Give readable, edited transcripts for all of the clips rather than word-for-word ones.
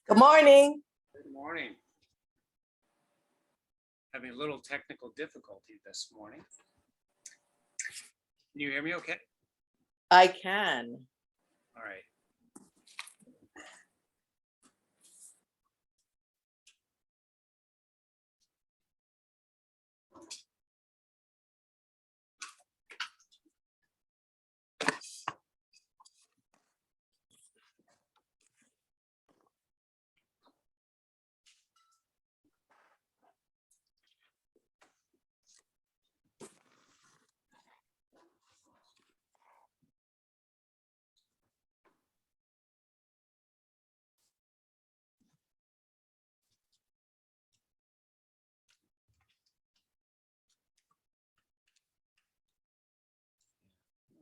Good morning. Good morning. Having a little technical difficulty this morning. Can you hear me okay? I can. All right.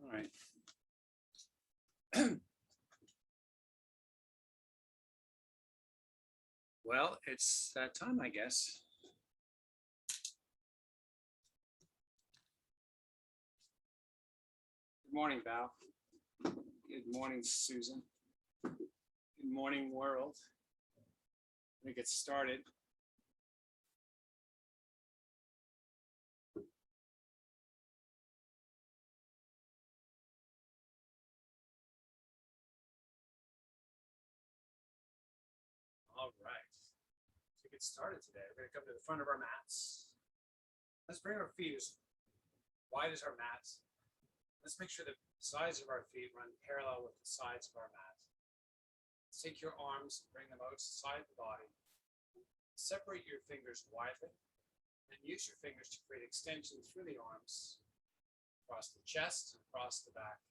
All right. Well, it's that time, I guess. Good morning, Val. Good morning, Susan. Good morning, world. Let me get started. All right. To get started today, we're going to come to the front of our mats. Let's bring our feet as wide as our mats. Let's make sure the sides of our feet run parallel with the sides of our mat. Let's take your arms and bring them outside the body. Separate your fingers widely and use your fingers to create extension through the arms, across the chest and across the back.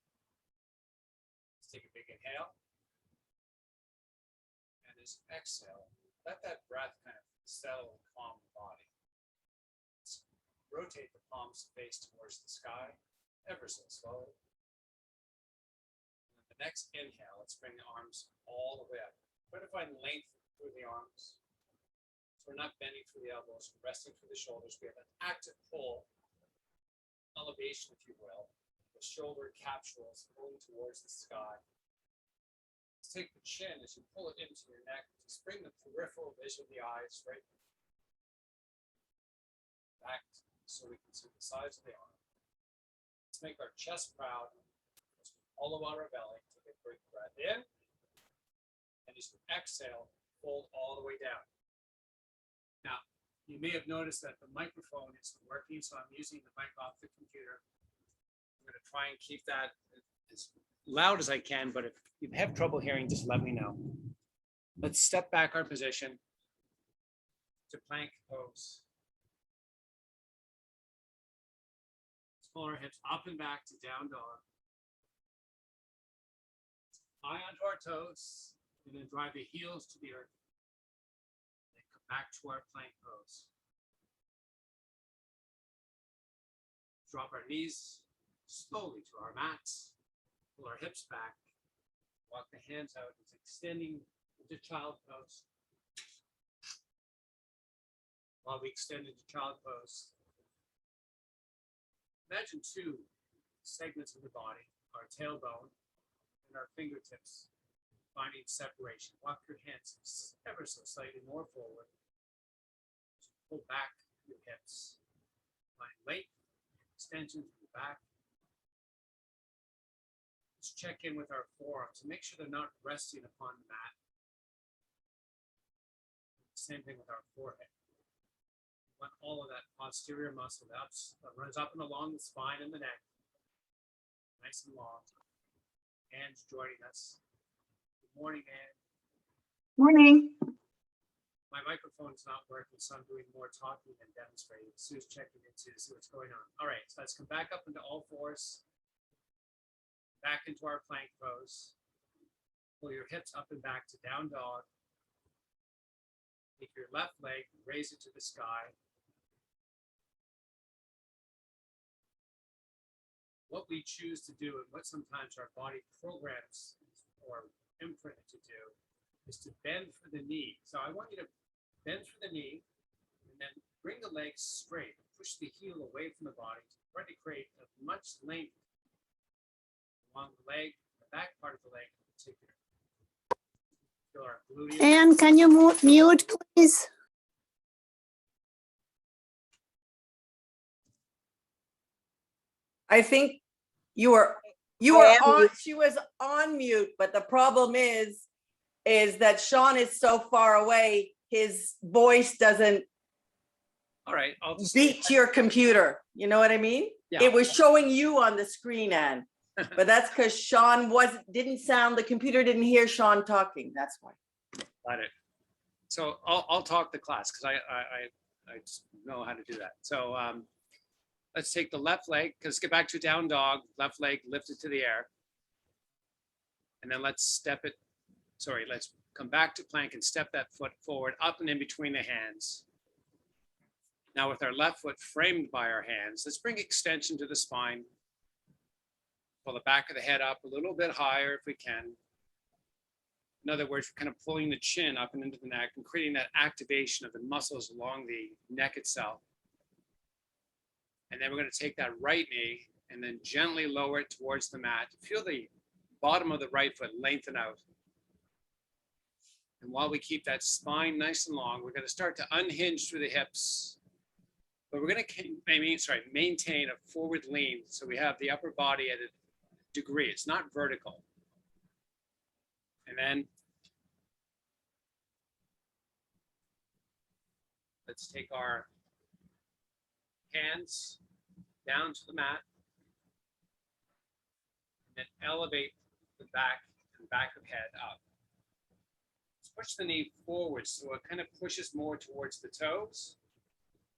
Let's take a big inhale. And as you exhale, let that breath kind of settle and calm the body. Let's rotate the palms face towards the sky, ever so slowly. And the next inhale, let's bring the arms all the way up. Try to find length through the arms. So we're not bending through the elbows, we're resting through the shoulders. We have an active pull, elevation, if you will. The shoulder capsules pulling towards the sky. Let's take the chin as you pull it into your neck. Just bring the peripheral vision of the eyes right back so we can see the sides of the arm. Let's make our chest proud. All about our belly. Take a big breath in. And as you exhale, fold all the way down. Now, you may have noticed that the microphone isn't working, so I'm using the mic off the computer. I'm going to try and keep that as loud as I can, but if you have trouble hearing, just let me know. Let's step back our position to plank pose. Pull our hips up and back to down dog. Eye onto our toes, and then drive the heels to the earth. Then come back to our plank pose. Drop our knees slowly to our mats. Pull our hips back. Walk the hands out, it's extending into child pose. While we extend into child pose, imagine two segments of the body, our tailbone and our fingertips, finding separation. Walk your hands ever so slightly more forward. Pull back your hips. Find length, extension through the back. Let's check in with our forearms and make sure they're not resting upon the mat. Same thing with our forehead. We want all of that posterior muscle that runs up and along the spine and the neck. Nice and long. Anne's joining us. Good morning, Anne. Morning. My microphone's not working, so I'm doing more talking than demonstrating. Sue's checking in to see what's going on. All right, so let's come back up into all fours. Back into our plank pose. Pull your hips up and back to down dog. Take your left leg, raise it to the sky. What we choose to do and what sometimes our body programs or imprinted to do is to bend for the knee. So I want you to bend for the knee and then bring the legs straight. Push the heel away from the body to try to create as much length along the leg, the back part of the leg in particular. Feel our gluteus. Anne, can you mute, please? I think you were I am on, mute. she was on mute, but the problem is that Sean is so far away, his voice doesn't All right, I'll just beat to your computer. You know what I mean? Yeah. It was showing you on the screen, Anne. But that's because Sean didn't sound, the computer didn't hear Sean talking. That's why. Got it. So I'll talk the class because I just know how to do that. So let's take the left leg, because get back to down dog, left leg lifted to the air. And then let's let's come back to plank and step that foot forward, up and in between the hands. Now with our left foot framed by our hands, let's bring extension to the spine. Pull the back of the head up a little bit higher if we can. In other words, we're kind of pulling the chin up and into the neck and creating that activation of the muscles along the neck itself. And then we're going to take that right knee and then gently lower it towards the mat. Feel the bottom of the right foot lengthen out. And while we keep that spine nice and long, we're going to start to unhinge through the hips. But we're going to maintain a forward lean so we have the upper body at a degree. It's not vertical. And then let's take our hands down to the mat and then elevate the back and back of head up. Let's push the knee forward so it kind of pushes more towards the toes.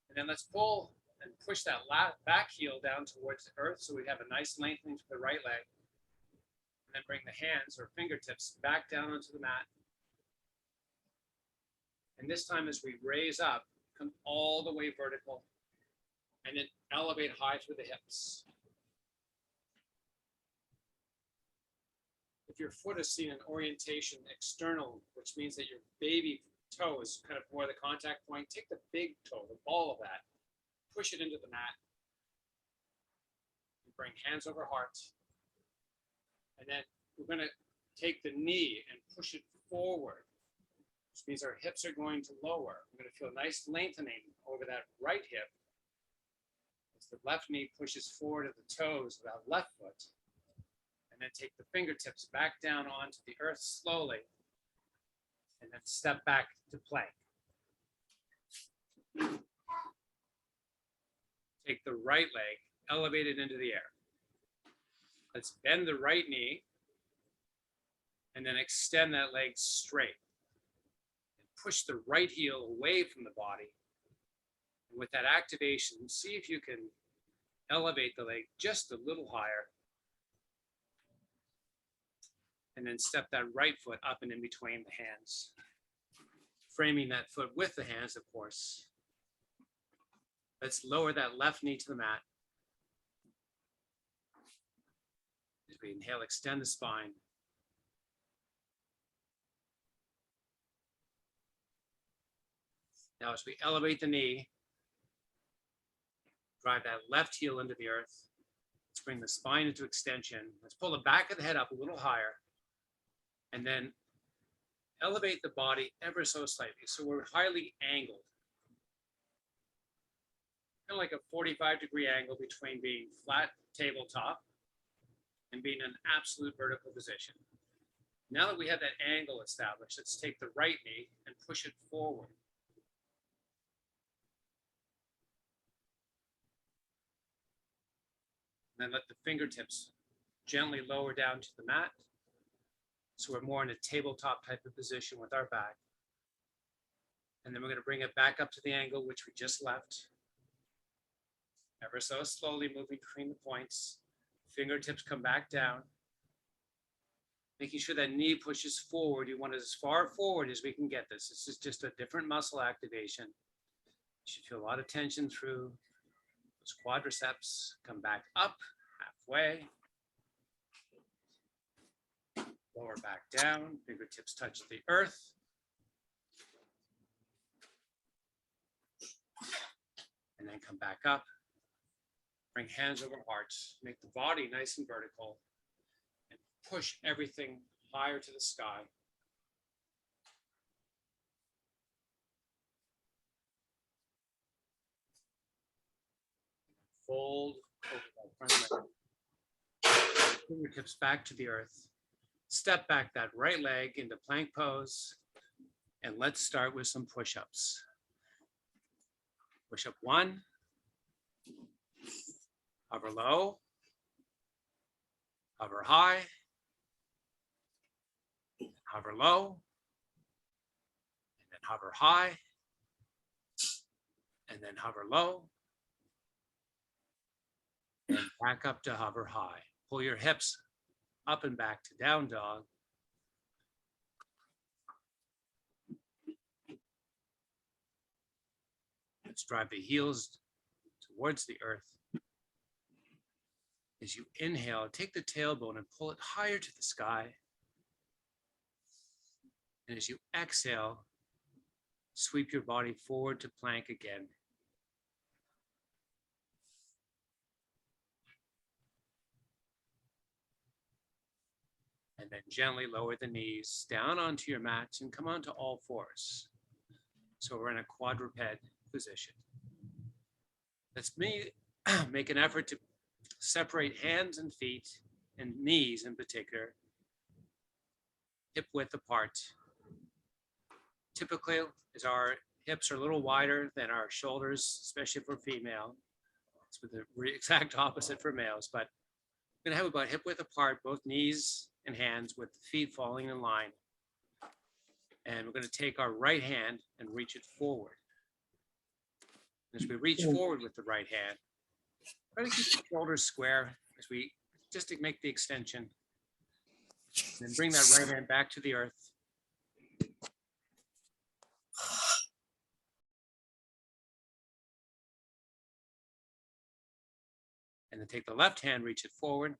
And then let's pull and push that back heel down towards the earth so we have a nice lengthening to the right leg. And then bring the hands or fingertips back down onto the mat. And this time as we raise up, come all the way vertical and then elevate high through the hips. If your foot is seen in orientation external, which means that your baby toe is kind of more the contact point, take the big toe, the ball of that, push it into the mat. And bring hands over heart. And then we're going to take the knee and push it forward, which means our hips are going to lower. We're going to feel a nice lengthening over that right hip as the left knee pushes forward at the toes of that left foot. And then take the fingertips back down onto the earth slowly. And then step back to plank. Take the right leg, elevate it into the air. Let's bend the right knee and then extend that leg straight. And push the right heel away from the body. And with that activation, see if you can elevate the leg just a little higher. And then step that right foot up and in between the hands. Framing that foot with the hands, of course. Let's lower that left knee to the mat. As we inhale, extend the spine. Now, as we elevate the knee, drive that left heel into the earth. Let's bring the spine into extension. Let's pull the back of the head up a little higher. And then elevate the body ever so slightly. So we're highly angled. Kind of like a 45-degree angle between being flat tabletop and being in an absolute vertical position. Now that we have that angle established, let's take the right knee and push it forward. And then let the fingertips gently lower down to the mat. So we're more in a tabletop type of position with our back. And then we're going to bring it back up to the angle which we just left. Ever so slowly moving between the points. Fingertips come back down. Making sure that knee pushes forward. You want it as far forward as we can get this. This is just a different muscle activation. You should feel a lot of tension through those quadriceps. Come back up halfway. Lower back down, fingertips touch the earth. And then come back up. Bring hands over hearts. Make the body nice and vertical. And push everything higher to the sky. Fold over that front leg. Fingertips back to the earth. Step back that right leg into plank pose. And let's start with some push-ups. Push-up 1. Hover low. Hover high. Hover low. And then hover high. And then hover low. And back up to hover high. Pull your hips up and back to down dog. Let's drive the heels towards the earth. As you inhale, take the tailbone and pull it higher to the sky. And as you exhale, sweep your body forward to plank again. And then gently lower the knees down onto your mat and come onto all fours. So we're in a quadruped position. Let's make an effort to separate hands and feet and knees in particular, hip width apart. Typically, as our hips are a little wider than our shoulders, especially for female. It's with the exact opposite for males, but we're gonna have about hip width apart, both knees and hands with the feet falling in line. And we're gonna take our right hand and reach it forward. As we reach forward with the right hand, try to keep the shoulders square as we just to make the extension. Then bring that right hand back to the earth. And then take the left hand, reach it forward.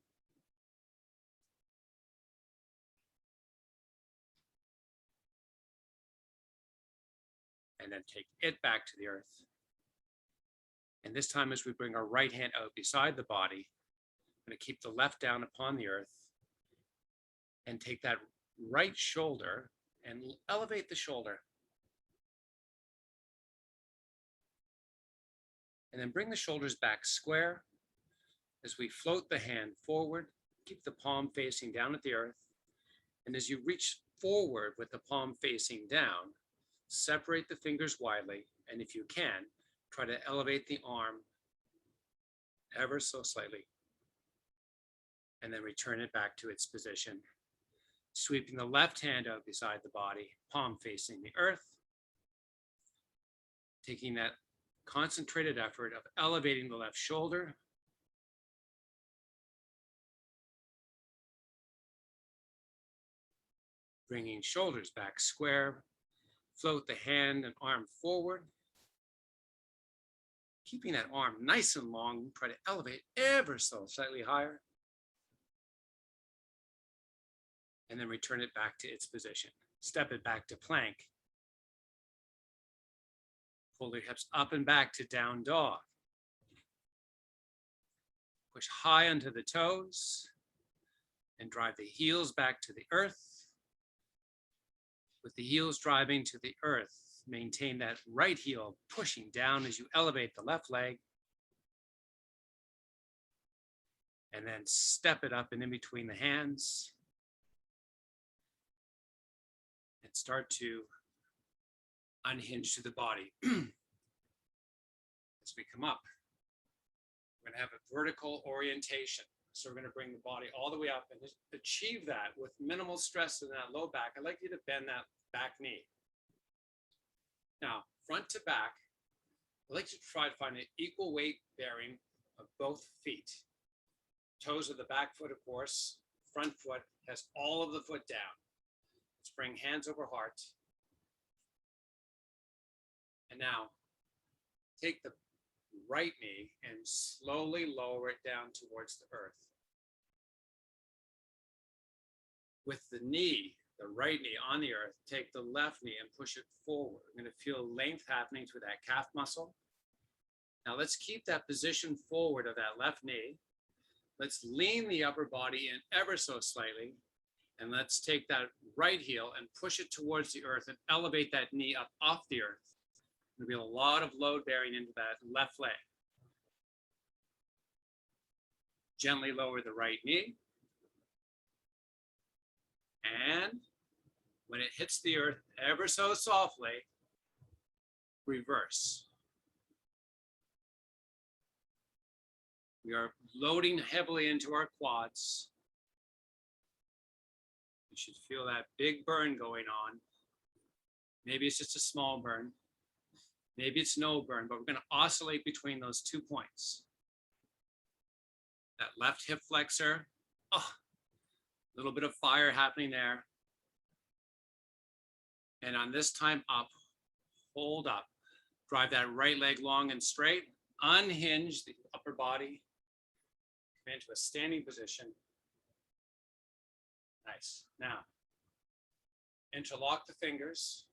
And then take it back to the earth. And this time, as we bring our right hand out beside the body, I'm going to keep the left down upon the earth and take that right shoulder and elevate the shoulder. And then bring the shoulders back square as we float the hand forward, keep the palm facing down at the earth. And as you reach forward with the palm facing down, separate the fingers widely. And if you can, try to elevate the arm ever so slightly. And then return it back to its position. Sweeping the left hand out beside the body, palm facing the earth. Taking that concentrated effort of elevating the left shoulder. Bringing shoulders back square. Float the hand and arm forward. Keeping that arm nice and long, try to elevate ever so slightly higher. And then return it back to its position. Step it back to plank. Pull your hips up and back to down dog. Push high onto the toes and drive the heels back to the earth. With the heels driving to the earth, maintain that right heel pushing down as you elevate the left leg. And then step it up and in between the hands. And start to unhinge to the body. As we come up, we're going to have a vertical orientation. So we're going to bring the body all the way up and achieve that with minimal stress in that low back. I'd like you to bend that back knee. Now, front to back, I'd like you to try to find an equal weight bearing of both feet. Toes of the back foot, of course. Front foot has all of the foot down. Let's bring hands over heart. And now, take the right knee and slowly lower it down towards the earth. With the knee, the right knee on the earth, take the left knee and push it forward. We're going to feel length happening through that calf muscle. Now let's keep that position forward of that left knee. Let's lean the upper body in ever so slightly. And let's take that right heel and push it towards the earth and elevate that knee up off the earth. There'll be a lot of load bearing into that left leg. Gently lower the right knee. And when it hits the earth ever so softly, reverse. We are loading heavily into our quads. You should feel that big burn going on. Maybe it's just a small burn. Maybe it's no burn, but we're going to oscillate between those 2 points. That left hip flexor, oh, a little bit of fire happening there. And on this time up, hold up. Drive that right leg long and straight. Unhinge the upper body. Come into a standing position. Nice. Now, interlock the fingers.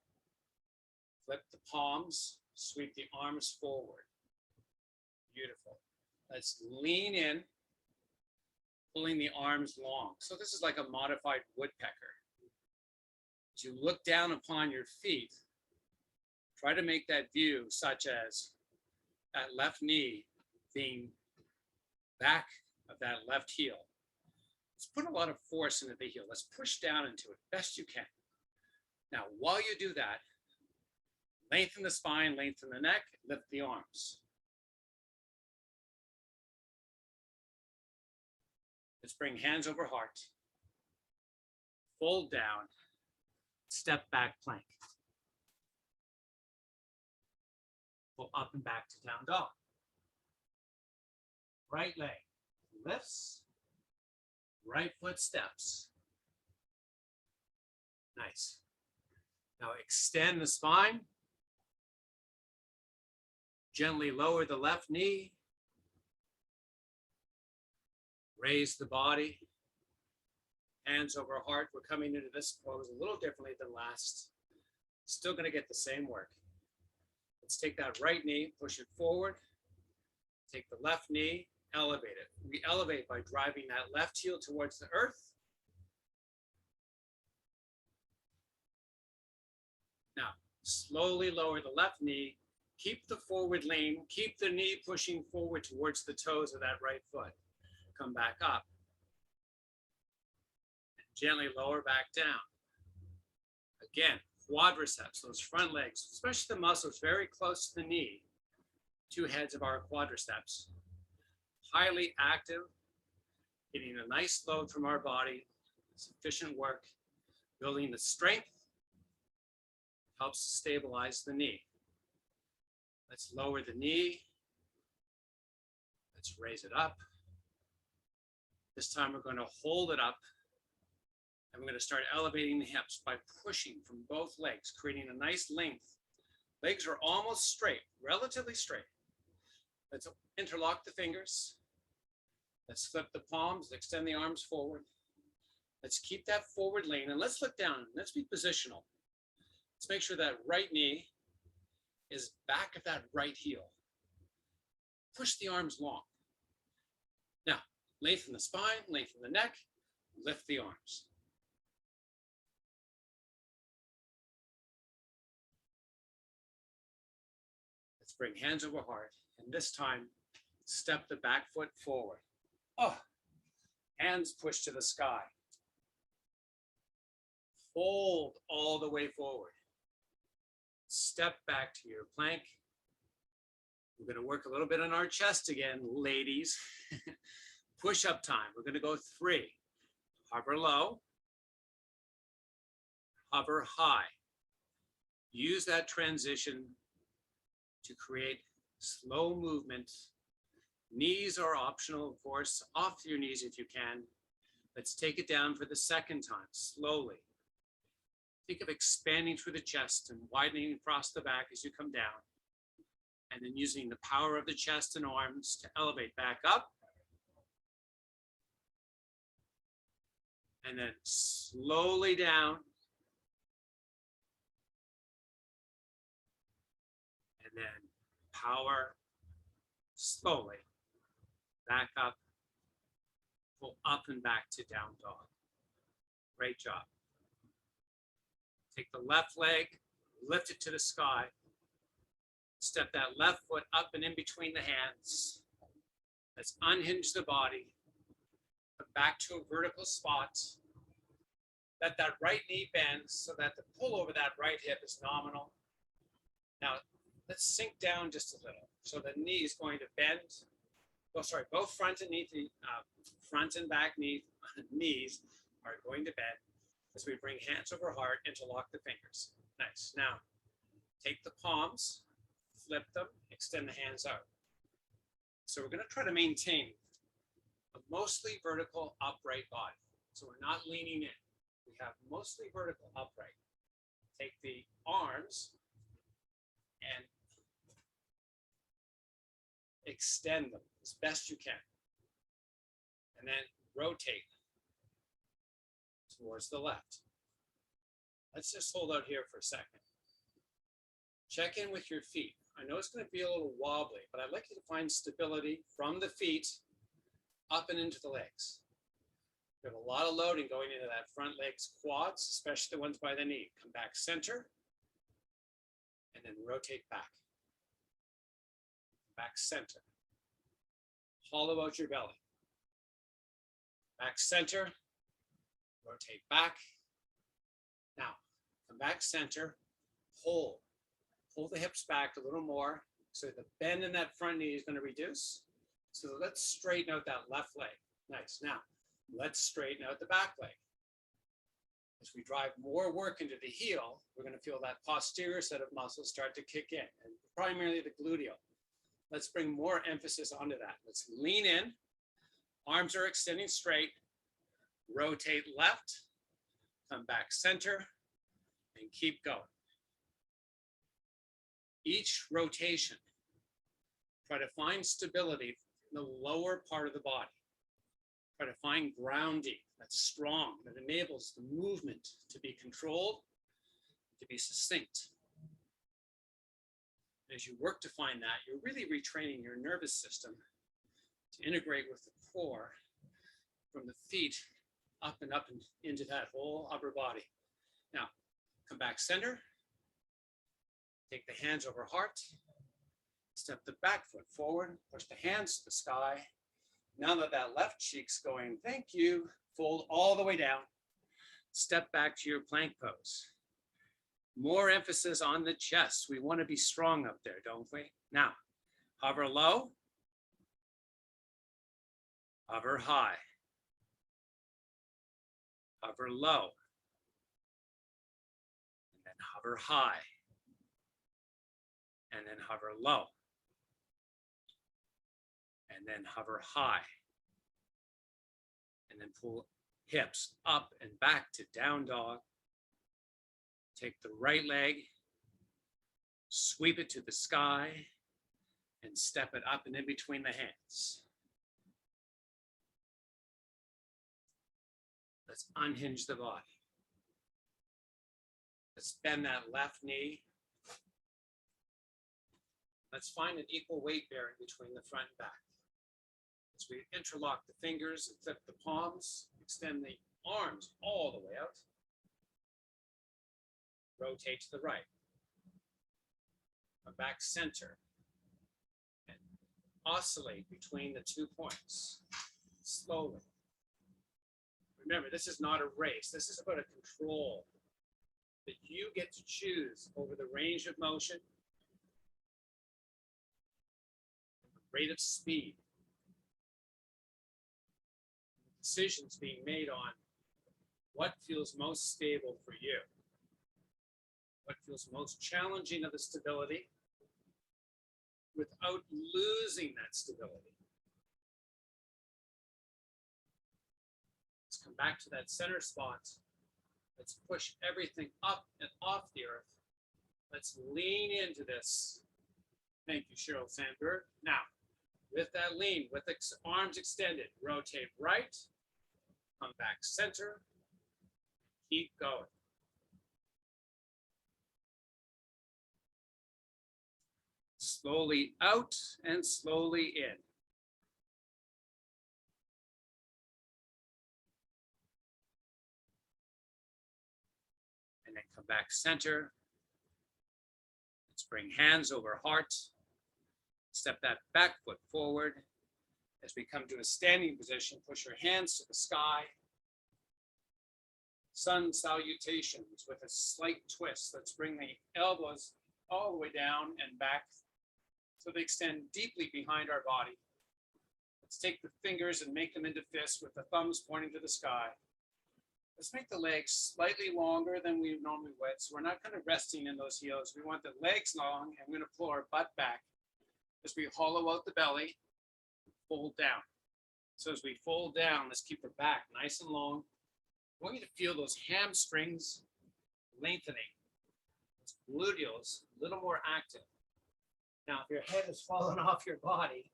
Flip the palms. Sweep the arms forward. Beautiful. Let's lean in, pulling the arms long. So this is like a modified woodpecker. As you look down upon your feet, try to make that view such as that left knee being back of that left heel. Let's put a lot of force into the heel. Let's push down into it best you can. Now, while you do that, lengthen the spine, lengthen the neck, lift the arms. Let's bring hands over heart. Fold down, step back plank. Go up and back to down dog. Right leg lifts, right foot steps. Nice. Now extend the spine. Gently lower the left knee. Raise the body. Hands over heart. We're coming into this pose a little differently than last. Still going to get the same work. Let's take that right knee, push it forward. Take the left knee, elevate it. We elevate by driving that left heel towards the earth. Now, slowly lower the left knee. Keep the forward lean. Keep the knee pushing forward towards the toes of that right foot. Come back up. And gently lower back down. Again, quadriceps, those front legs, especially the muscles very close to the knee, 2 heads of our quadriceps. Highly active, getting a nice load from our body, sufficient work, building the strength, helps to stabilize the knee. Let's lower the knee. Let's raise it up. This time we're going to hold it up. And we're going to start elevating the hips by pushing from both legs, creating a nice length. Legs are almost straight, relatively straight. Let's interlock the fingers. Let's flip the palms, extend the arms forward. Let's keep that forward lean and let's look down. Let's be positional. Let's make sure that right knee is back of that right heel. Push the arms long. Now, lengthen the spine, lengthen the neck, lift the arms. Let's bring hands over heart. And this time, step the back foot forward. Oh, hands push to the sky. Fold all the way forward. Step back to your plank. We're going to work a little bit on our chest again, ladies. Push-up time. We're going to go 3. Hover low. Hover high. Use that transition to create slow movement. Knees are optional, of course. Off your knees if you can. Let's take it down for the second time, slowly. Think of expanding through the chest and widening across the back as you come down. And then using the power of the chest and arms to elevate back up. And then slowly down. And then power slowly back up, pull up and back to down dog. Great job. Take the left leg, lift it to the sky. Step that left foot up and in between the hands. Let's unhinge the body. Come back to a vertical spot. Let that right knee bend so that the pull over that right hip is nominal. Now, let's sink down just a little. So the knee is going to bend. Oh, sorry, both front and back knees are going to bend as we bring hands over heart, interlock the fingers. Nice. Now, take the palms, flip them, extend the hands out. So we're going to try to maintain a mostly vertical upright body. So we're not leaning in. We have mostly vertical upright. Take the arms and extend them as best you can. And then rotate towards the left. Let's just hold out here for a second. Check in with your feet. I know it's going to be a little wobbly, but I'd like you to find stability from the feet up and into the legs. We have a lot of loading going into that front leg's quads, especially the ones by the knee. Come back center, and then rotate back. Back center. Hollow out your belly. Back center, rotate back. Now, come back center, hold. Pull the hips back a little more so the bend in that front knee is going to reduce. So let's straighten out that left leg. Nice. Now, let's straighten out the back leg. As we drive more work into the heel, we're going to feel that posterior set of muscles start to kick in, and primarily the gluteal. Let's bring more emphasis onto that. Let's lean in. Arms are extending straight. Rotate left. Come back center. And keep going. Each rotation, try to find stability in the lower part of the body. Try to find grounding that's strong, that enables the movement to be controlled, to be succinct. As you work to find that, you're really retraining your nervous system to integrate with the core from the feet up and into that whole upper body. Now, come back center. Take the hands over heart. Step the back foot forward. Push the hands to the sky. Now that that left cheek's going, thank you. Fold all the way down. Step back to your plank pose. More emphasis on the chest. We want to be strong up there, don't we? Now, hover low. Hover high. Hover low. And then hover high. And then hover low. And then hover high. And then pull hips up and back to down dog. Take the right leg, sweep it to the sky, and step it up and in between the hands. Let's unhinge the body. Let's bend that left knee. Let's find an equal weight bearing between the front and back. As we interlock the fingers and flip the palms, extend the arms all the way out. Rotate to the right. Come back center. And oscillate between the 2 points. Slowly. Remember, this is not a race. This is about a control that you get to choose over the range of motion, the rate of speed. Decisions being made on what feels most stable for you, what feels most challenging of the stability without losing that stability. Let's come back to that center spot. Let's push everything up and off the earth. Let's lean into this. Thank you, Cheryl Sandberg. Now, with that lean, with the arms extended, rotate right, come back center, keep going. Slowly out and slowly in. And then come back center. Let's bring hands over heart. Step that back foot forward As we come to a standing position, push your hands to the sky. Sun salutations with a slight twist. Let's bring the elbows all the way down and back so they extend deeply behind our body. Let's take the fingers and make them into fists with the thumbs pointing to the sky. Let's make the legs slightly longer than we normally would. So we're not kind of resting in those heels. We want the legs long, and we're going to pull our butt back as we hollow out the belly, fold down. So as we fold down, let's keep the back nice and long. I want you to feel those hamstrings lengthening, those gluteals a little more active. Now, if your head is falling off your body,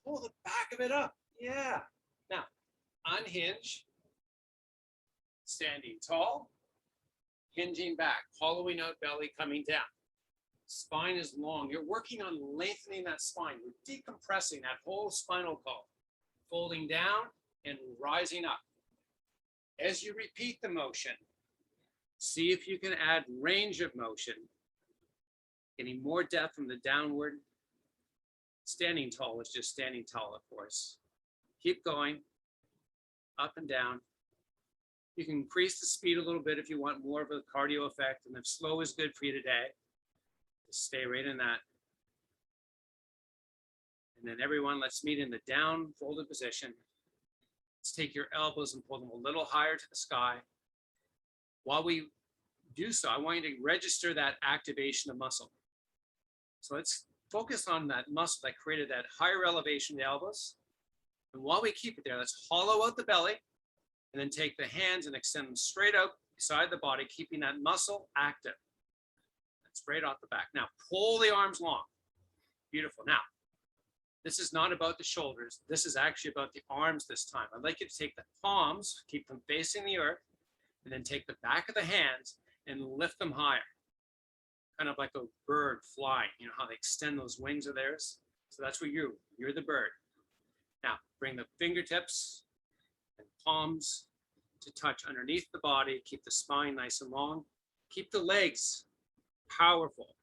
pull the back of it up. Yeah. Now, unhinge, standing tall, hinging back, hollowing out belly, coming down. Spine is long. You're working on lengthening that spine. You're decompressing that whole spinal column, folding down and rising up. As you repeat the motion, see if you can add range of motion, getting more depth from the downward. Standing tall is just standing tall, of course. Keep going, up and down. You can increase the speed a little bit if you want more of a cardio effect, and if slow is good for you today, just stay right in that. And then everyone, let's meet in the down folded position. Let's take your elbows and pull them a little higher to the sky. While we do so, I want you to register that activation of muscle. So let's focus on that muscle that created that higher elevation of the elbows. And while we keep it there, let's hollow out the belly and then take the hands and extend them straight out beside the body, keeping that muscle active. That's straight off the back. Now, pull the arms long. Beautiful. Now, this is not about the shoulders. This is actually about the arms this time. I'd like you to take the palms, keep them facing the earth, and then take the back of the hands and lift them higher. Kind of like a bird flying. You know how they extend those wings of theirs? So that's what you're the bird. Now, bring the fingertips and palms to touch underneath the body. Keep the spine nice and long. Keep the legs powerful.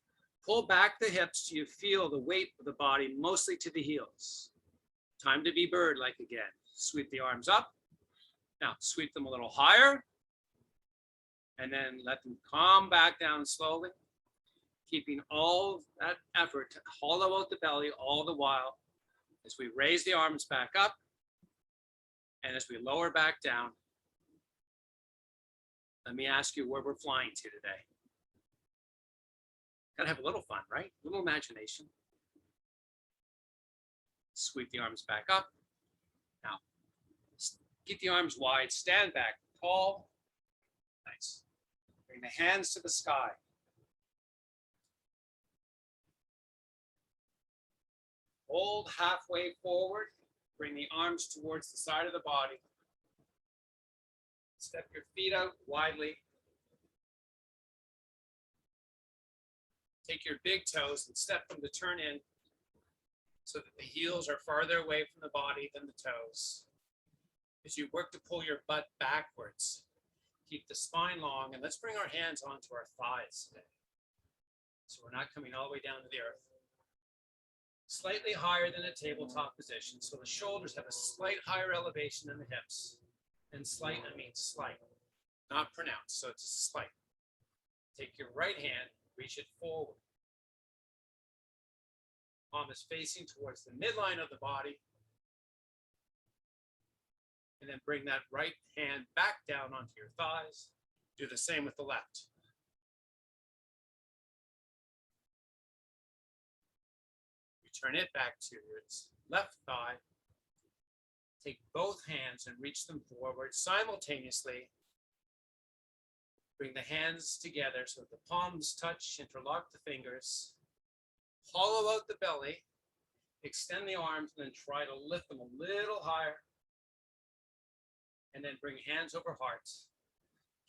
Pull back the hips till you feel the weight of the body mostly to the heels. Time to be bird-like again. Sweep the arms up. Now, sweep them a little higher. And then let them calm back down slowly. Keeping all that effort to hollow out the belly all the while as we raise the arms back up and as we lower back down. Let me ask you where we're flying to today. Gotta have a little fun, right? A little imagination. Sweep the arms back up. Now, keep the arms wide, stand back tall. Nice. Bring the hands to the sky. Hold halfway forward. Bring the arms towards the side of the body. Step your feet out widely. Take your big toes and step them to turn in so that the heels are farther away from the body than the toes. As you work to pull your butt backwards, keep the spine long, and let's bring our hands onto our thighs today. So we're not coming all the way down to the earth. Slightly higher than a tabletop position, so the shoulders have a slight higher elevation than the hips. And slight, I mean slight, not pronounced, so it's slight. Take your right hand, reach it forward. Palm is facing towards the midline of the body. And then bring that right hand back down onto your thighs. Do the same with the left. Turn it back to its left thigh. Take both hands and reach them forward simultaneously. Bring the hands together so that the palms touch, interlock the fingers. Hollow out the belly. Extend the arms and then try to lift them a little higher. And then bring hands over hearts.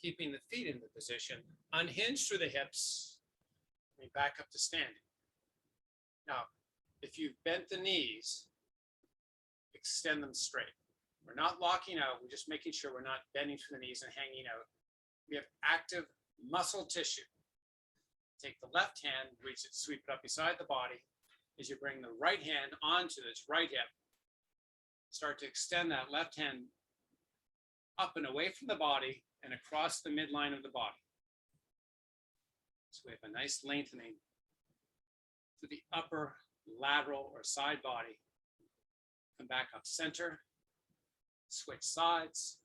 Keeping the feet in the position. Unhinge through the hips. Bring back up to standing. Now, if you've bent the knees, extend them straight. We're not locking out. We're just making sure we're not bending through the knees and hanging out. We have active muscle tissue. Take the left hand, reach it, sweep it up beside the body as you bring the right hand onto this right hip. Start to extend that left hand up and away from the body and across the midline of the body. So we have a nice lengthening to the upper lateral or side body. Come back up center, switch sides.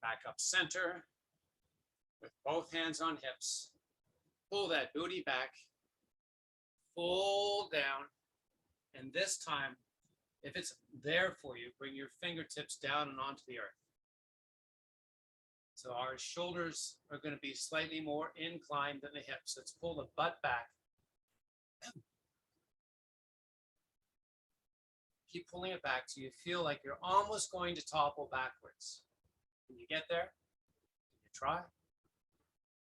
Back up center with both hands on hips. Pull that booty back, fold down, and this time, if it's there for you, bring your fingertips down and onto the earth. So our shoulders are going to be slightly more inclined than the hips. Let's pull the butt back. Keep pulling it back so you feel like you're almost going to topple backwards. Can you get there? Can you try?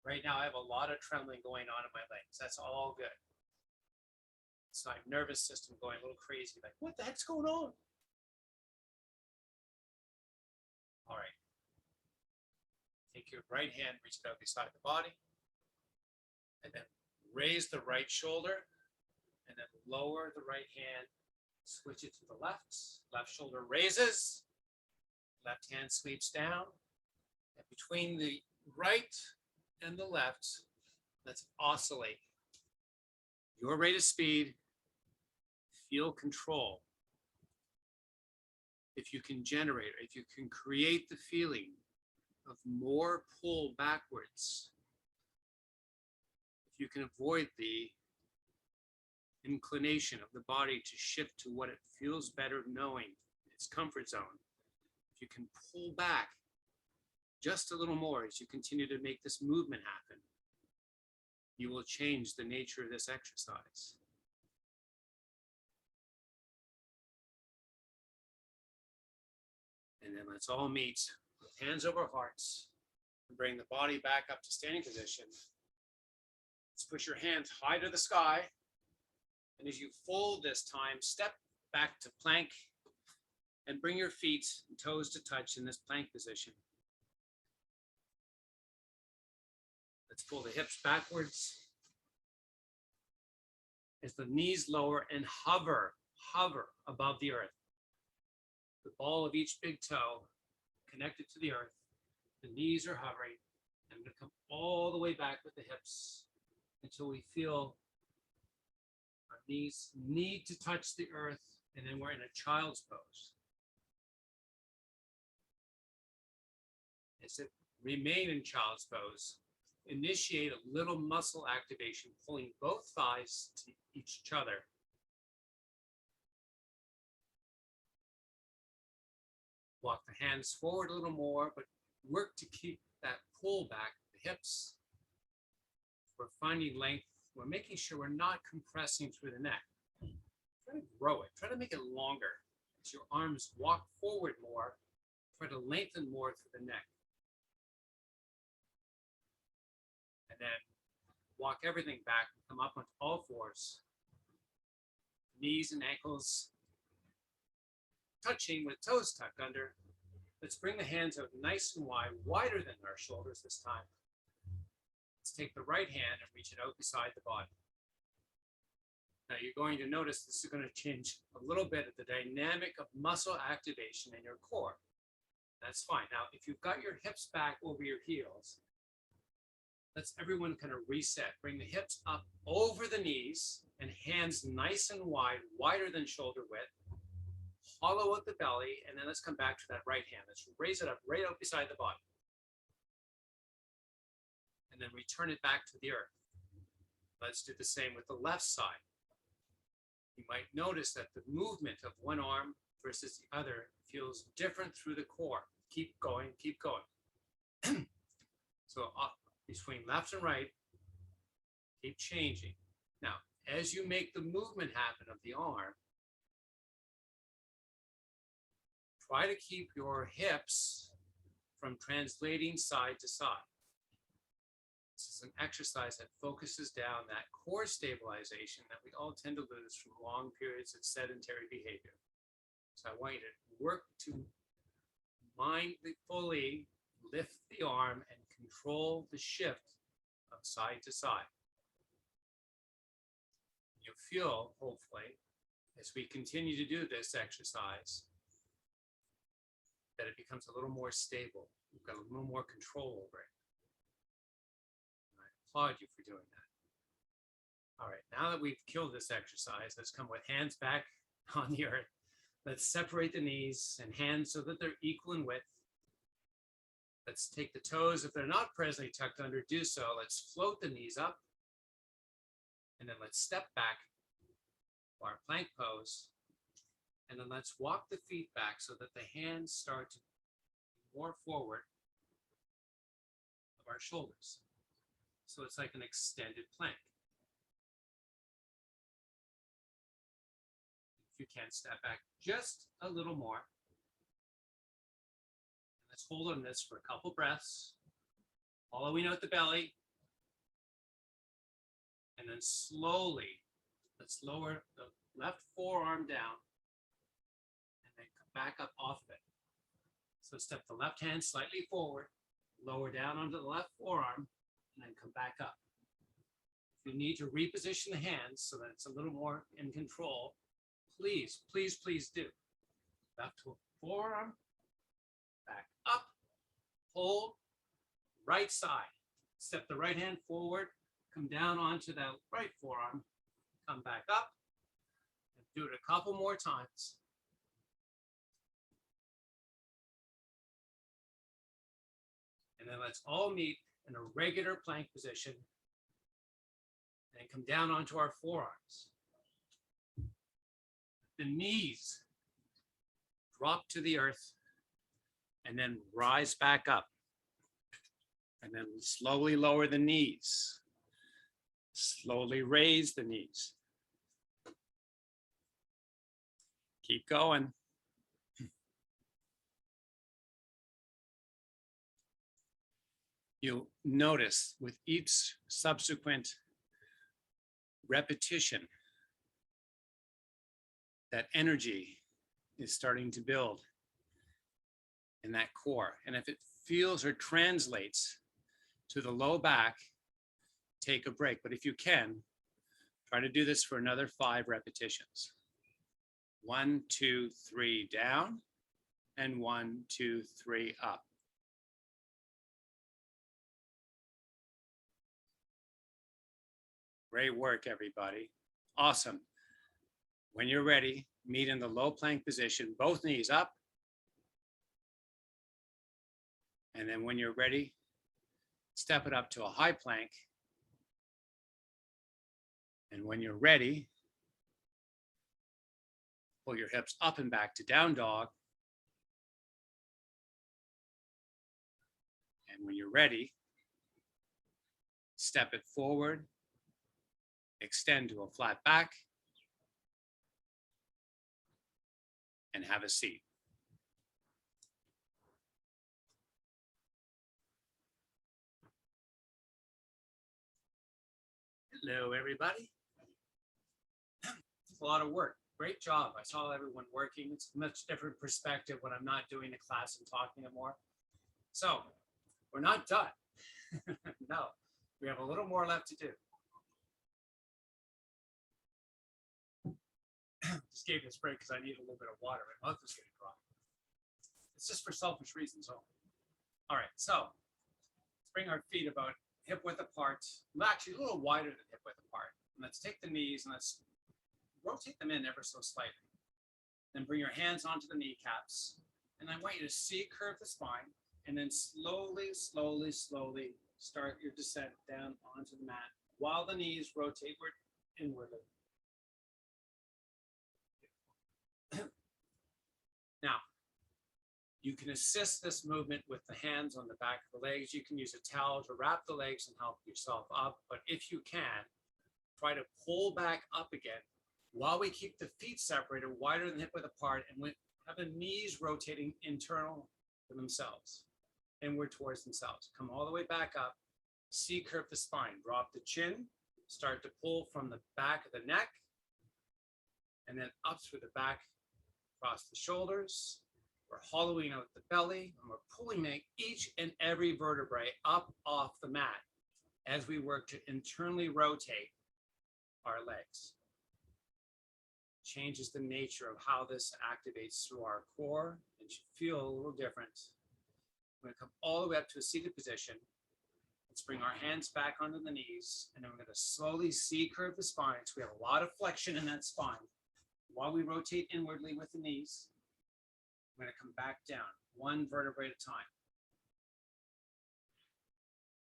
Right now, I have a lot of trembling going on in my legs. That's all good. It's my nervous system going a little crazy. Like, what the heck's going on? All right. Take your right hand, reach it out beside the body, and then raise the right shoulder, and then lower the right hand, switch it to the left. Left shoulder raises, left hand sweeps down, and between the right and the left, let's oscillate. Your rate of speed, feel control. If you can generate, if you can create the feeling of more pull backwards, if you can avoid the inclination of the body to shift to what it feels better knowing, its comfort zone, if you can pull back just a little more as you continue to make this movement happen, you will change the nature of this exercise. And then let's all meet with hands over hearts and bring the body back up to standing position. Let's push your hands high to the sky. And as you fold this time, step back to plank and bring your feet and toes to touch in this plank position. Let's pull the hips backwards as the knees lower and hover above the earth. The ball of each big toe connected to the earth. The knees are hovering. I'm going to come all the way back with the hips until we feel our knees need to touch the earth, and then we're in a child's pose. As it remain in child's pose, initiate a little muscle activation, pulling both thighs to each other. Walk the hands forward a little more, but work to keep that pull back, the hips. We're finding length. We're making sure we're not compressing through the neck. Try to grow it. Try to make it longer. As your arms walk forward more, try to lengthen more through the neck. And then walk everything back and come up onto all fours. Knees and ankles touching with toes tucked under. Let's bring the hands out nice and wide, wider than our shoulders this time. Let's take the right hand and reach it out beside the body. Now you're going to notice this is going to change a little bit of the dynamic of muscle activation in your core. That's fine. Now, if you've got your hips back over your heels, let's everyone kind of reset. Bring the hips up over the knees and hands nice and wide, wider than shoulder width. Hollow out the belly, and then let's come back to that right hand. Let's raise it up right out beside the body. And then return it back to the earth. Let's do the same with the left side. You might notice that the movement of one arm versus the other feels different through the core. Keep going, keep going. So between left and right, keep changing. Now, as you make the movement happen of the arm, try to keep your hips from translating side to side. This is an exercise that focuses down that core stabilization that we all tend to lose from long periods of sedentary behavior. So I want you to work to mindfully lift the arm and control the shift of side to side. You'll feel, hopefully, as we continue to do this exercise, that it becomes a little more stable. You've got a little more control over it. And I applaud you for doing that. All right, now that we've killed this exercise, let's come with hands back on the earth. Let's separate the knees and hands so that they're equal in width. Let's take the toes, if they're not presently tucked under, do so. Let's float the knees up. And then let's step back for our plank pose. And then let's walk the feet back so that the hands start to more forward of our shoulders. So it's like an extended plank. If you can, step back just a little more. Let's hold on this for a couple breaths. Following out the belly. And then slowly, let's lower the left forearm down and then come back up off of it. So step the left hand slightly forward, lower down onto the left forearm, and then come back up. If you need to reposition the hands so that it's a little more in control, please, please, please do. Left forearm, back up, hold, right side. Step the right hand forward, come down onto that right forearm, come back up, and do it a couple more times. And then let's all meet in a regular plank position and come down onto our forearms. The knees drop to the earth and then rise back up. And then slowly lower the knees. Slowly raise the knees. Keep going. You'll notice with each subsequent repetition that energy is starting to build in that core. And if it feels or translates to the low back, take a break. But if you can, try to do this for another 5 repetitions. 1, 2, 3 down, and 1, 2, 3 up. Great work, everybody. Awesome. When you're ready, meet in the low plank position, both knees up. And then when you're ready, step it up to a high plank. And when you're ready, pull your hips up and back to down dog. And when you're ready, step it forward, extend to a flat back, and have a seat. Hello, everybody. It's a lot of work. Great job. I saw everyone working. It's a much different perspective when I'm not doing the class and talking it more. So we're not done. No, we have a little more left to do. Just gave this break because I need a little bit of water. My mouth is getting dry. It's just for selfish reasons only. All right, so let's bring our feet about hip width apart. Well, actually, a little wider than hip width apart. And let's take the knees and let's rotate them in ever so slightly. Then bring your hands onto the kneecaps. And I want you to C-curve the spine and then slowly, slowly, slowly start your descent down onto the mat while the knees rotate inwardly. Now, you can assist this movement with the hands on the back of the legs. You can use a towel to wrap the legs and help yourself up. But if you can, try to pull back up again while we keep the feet separated, wider than hip width apart, and have the knees rotating internal to themselves, inward towards themselves. Come all the way back up, C-curve the spine, drop the chin, start to pull from the back of the neck, and then up through the back, across the shoulders, We're hollowing out the belly, and we're pulling each and every vertebrae up off the mat as we work to internally rotate our legs. Changes the nature of how this activates through our core, and should feel a little different. We're going to come all the way up to a seated position. Let's bring our hands back onto the knees, and then we're going to slowly C-curve the spine. So we have a lot of flexion in that spine. While we rotate inwardly with the knees, we're going to come back down, one vertebrae at a time.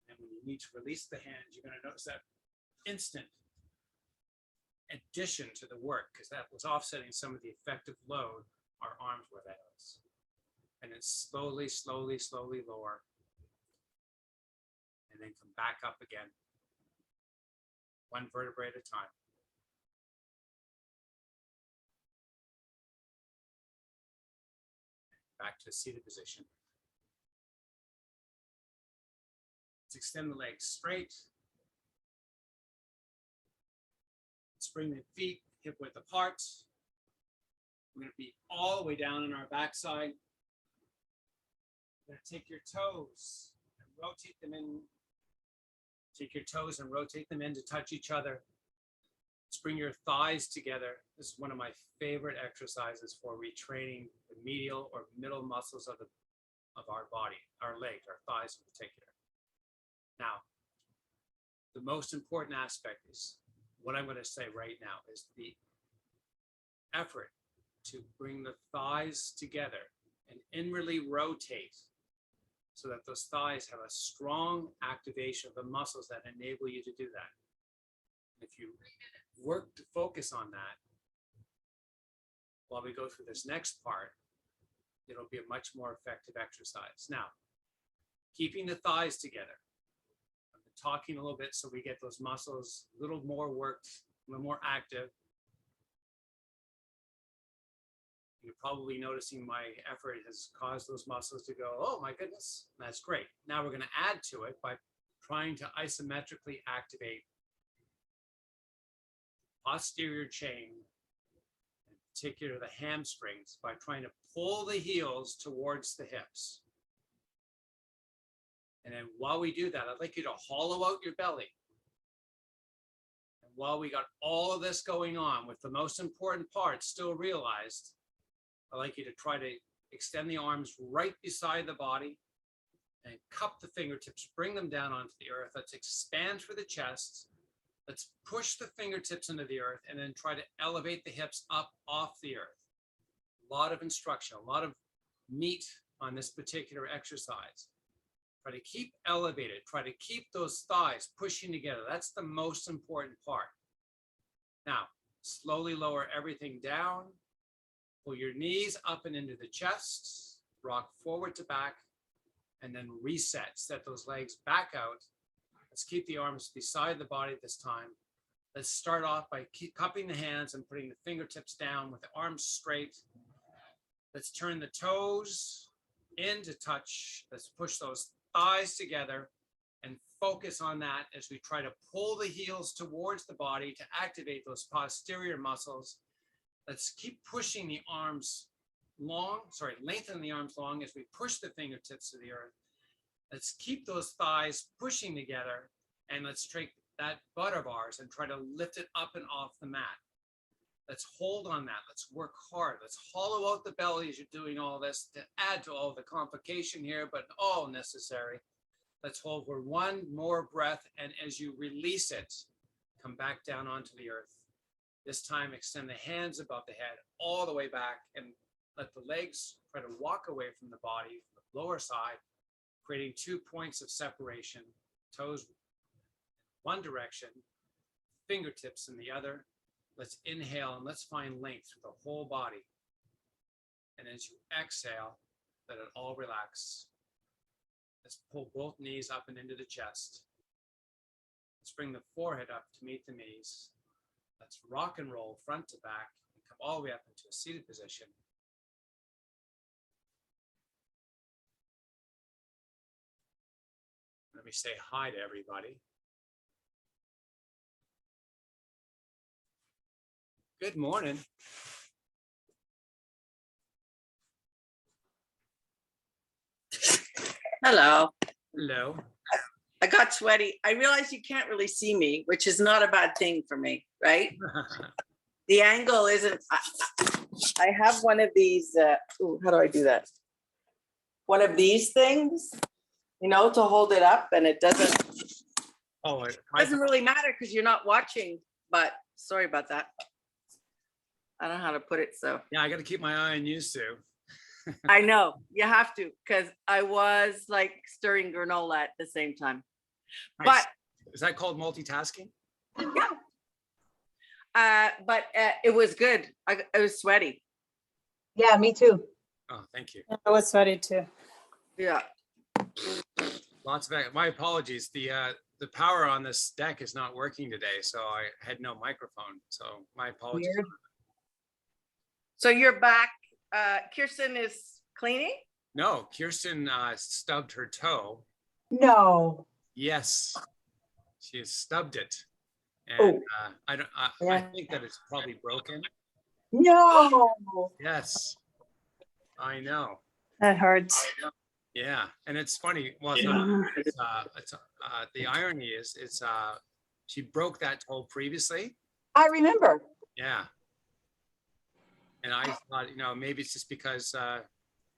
And when you need to release the hands, you're going to notice that instant addition to the work, because that was offsetting some of the effective load our arms were at us. And then slowly, slowly, slowly lower. And then come back up again, one vertebrae at a time. Back to a seated position. Let's extend the legs straight. Let's bring the feet hip width apart. We're going to be all the way down on our backside. We're going to take your toes and rotate them in. Take your toes and rotate them in to touch each other. Let's bring your thighs together. This is one of my favorite exercises for retraining the medial or middle muscles of our body, our legs, our thighs in particular. Now, the most important aspect is what I'm going to say right now is the effort to bring the thighs together and inwardly rotate so that those thighs have a strong activation of the muscles that enable you to do that. If you work to focus on that while we go through this next part, it'll be a much more effective exercise. Now, keeping the thighs together. I've been talking a little bit so we get those muscles a little more worked, a little more active. You're probably noticing my effort has caused those muscles to go, oh my goodness, that's great. Now we're going to add to it by trying to isometrically activate posterior chain, in particular the hamstrings, by trying to pull the heels towards the hips. And then while we do that, I'd like you to hollow out your belly. And while we got all of this going on with the most important part still realized, I'd like you to try to extend the arms right beside the body and cup the fingertips, bring them down onto the earth. Let's expand through the chest. Let's push the fingertips into the earth and then try to elevate the hips up off the earth. A lot of instruction, a lot of meat on this particular exercise. Try to keep elevated, try to keep those thighs pushing together. That's the most important part. Now, slowly lower everything down. Pull your knees up and into the chest, rock forward to back, and then reset. Set those legs back out. Let's keep the arms beside the body this time. Let's start off by cupping the hands and putting the fingertips down with the arms straight. Let's turn the toes in to touch. Let's push those thighs together and focus on that as we try to pull the heels towards the body to activate those posterior muscles. Let's keep pushing the arms long, lengthen the arms long as we push the fingertips to the earth. Let's keep those thighs pushing together, and let's take that butt of ours and try to lift it up and off the mat. Let's hold on that. Let's work hard. Let's hollow out the belly as you're doing all this to add to all the complication here, but all necessary. Let's hold for one more breath, and as you release it, come back down onto the earth. This time, extend the hands above the head all the way back and let the legs try to walk away from the body, from the lower side, creating 2 points of separation, toes one direction, fingertips in the other. Let's inhale and let's find length through the whole body. And as you exhale, let it all relax. Let's pull both knees up and into the chest. Let's bring the forehead up to meet the knees. Let's rock and roll front to back and come all the way up into a seated position. Let me say hi to everybody. Good morning. Hello. Hello. I got sweaty. I realize you can't really see me, which is not a bad thing for me, right? The angle isn't, I have one of these, ooh, how do I do that? One of these things, you know, to hold it up, and it doesn't really matter because you're not watching, but sorry about that. I don't know how to put it, so. Yeah, I got to keep my eye on you, Sue. I know, you have to, because I was like stirring granola at the same time. Nice. Is that called multitasking? But it was good. I was sweaty. Yeah, me too. Oh, thank you. I was sorry too. Yeah. Lots of my apologies. The power on this deck is not working today, so I had no microphone. So my apologies. Weird. So you're back. Kirsten is cleaning? No, Kirsten stubbed her toe. No. Yes, she has stubbed it, and Oh. I think that it's probably broken. No. Yes, I know. That hurts. Yeah, and it's funny. Well, it's not. It's the irony is, she broke that toe previously. I remember. Yeah, and I thought, maybe it's just because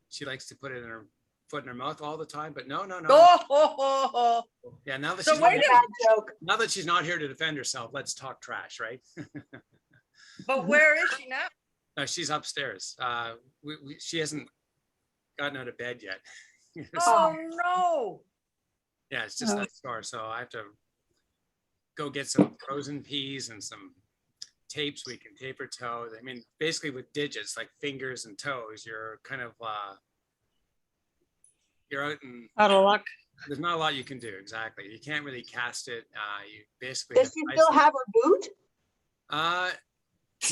she likes to put it in her foot in her mouth all the time. But no. Oh. Yeah, now that So she's wait not, a Bad joke. now that she's not here to defend herself, let's talk trash, right? But where is she now? No, she's upstairs. She hasn't gotten out of bed yet. Oh no. Yeah, it's just that sore. So I have to go get some frozen peas and some tapes we can tape her toes. I mean, basically with digits like fingers and toes, you're kind of you're out and Out of luck. there's not a lot you can do. Exactly. You can't really cast it. You basically Does she still have her boot?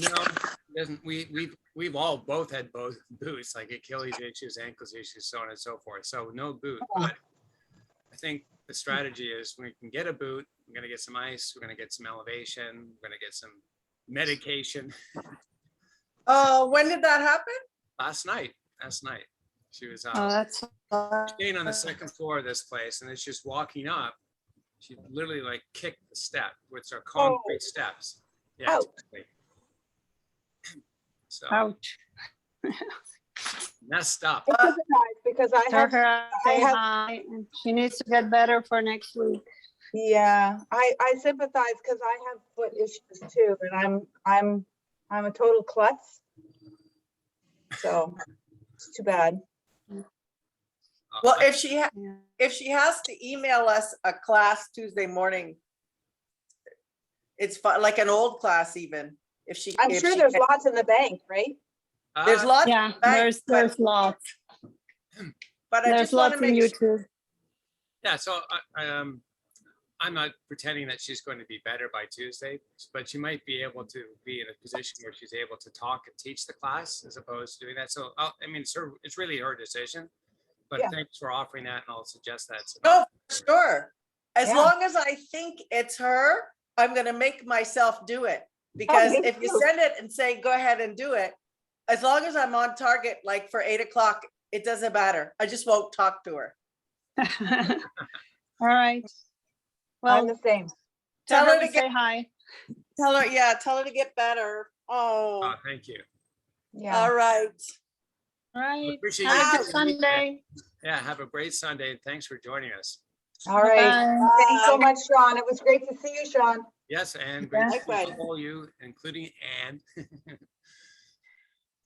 no, it doesn't. We've all both had both boots, like Achilles issues, ankles issues, so on and so forth. So no boot. But I think the strategy is we can get a boot. We're gonna get some ice. We're gonna get some elevation. We're gonna get some medication. When did that happen? Last night. She was Oh, that's staying on the second floor of this place, and it's just walking up. She literally like kicked the step, which are concrete steps. Yeah, Ouch. exactly. So ouch. messed up. I sympathize because I Tell have, her say have- hi, and she needs to get better for next week. yeah, I sympathize because I have foot issues too, and I'm a total klutz. So it's too bad. Well, if she Yeah. has to email us a class Tuesday morning, it's fun, like an old class even. If she, I'm if sure she there's can- lots in the bank, right? there's lots. Yeah, right, there's lots. But I There's just want lots to in make sure. YouTube. Yeah, so I'm not pretending that she's going to be better by Tuesday, but she might be able to be in a position where she's able to talk and teach the class as opposed to doing that. So I mean, it's really her decision. But Yeah. thanks for offering that, and I'll suggest that. No, for sure. As Yeah. long as I think it's her, I'm gonna make myself do it. Because me if you too. send it and say, go ahead and do it, as long as I'm on target, like for 8 o'clock, it doesn't matter. I just won't talk to her. All right. I'm Well, the same. tell Tell her her to to say hi. Tell her to get better. Oh, Thank you. Yeah. all right. All right. Appreciate Have a you. good Sunday. Yeah, have a great Sunday, and thanks for joining us. All right. Bye. Thanks so Bye. much, Sean. It was great to see you, Sean. Yes, and Yeah. great to see Likewise. all you, including Anne.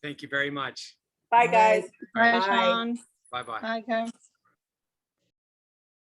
Thank you very much. Bye, guys. Bye, Bye. Sean. Bye-bye. Bye, guys.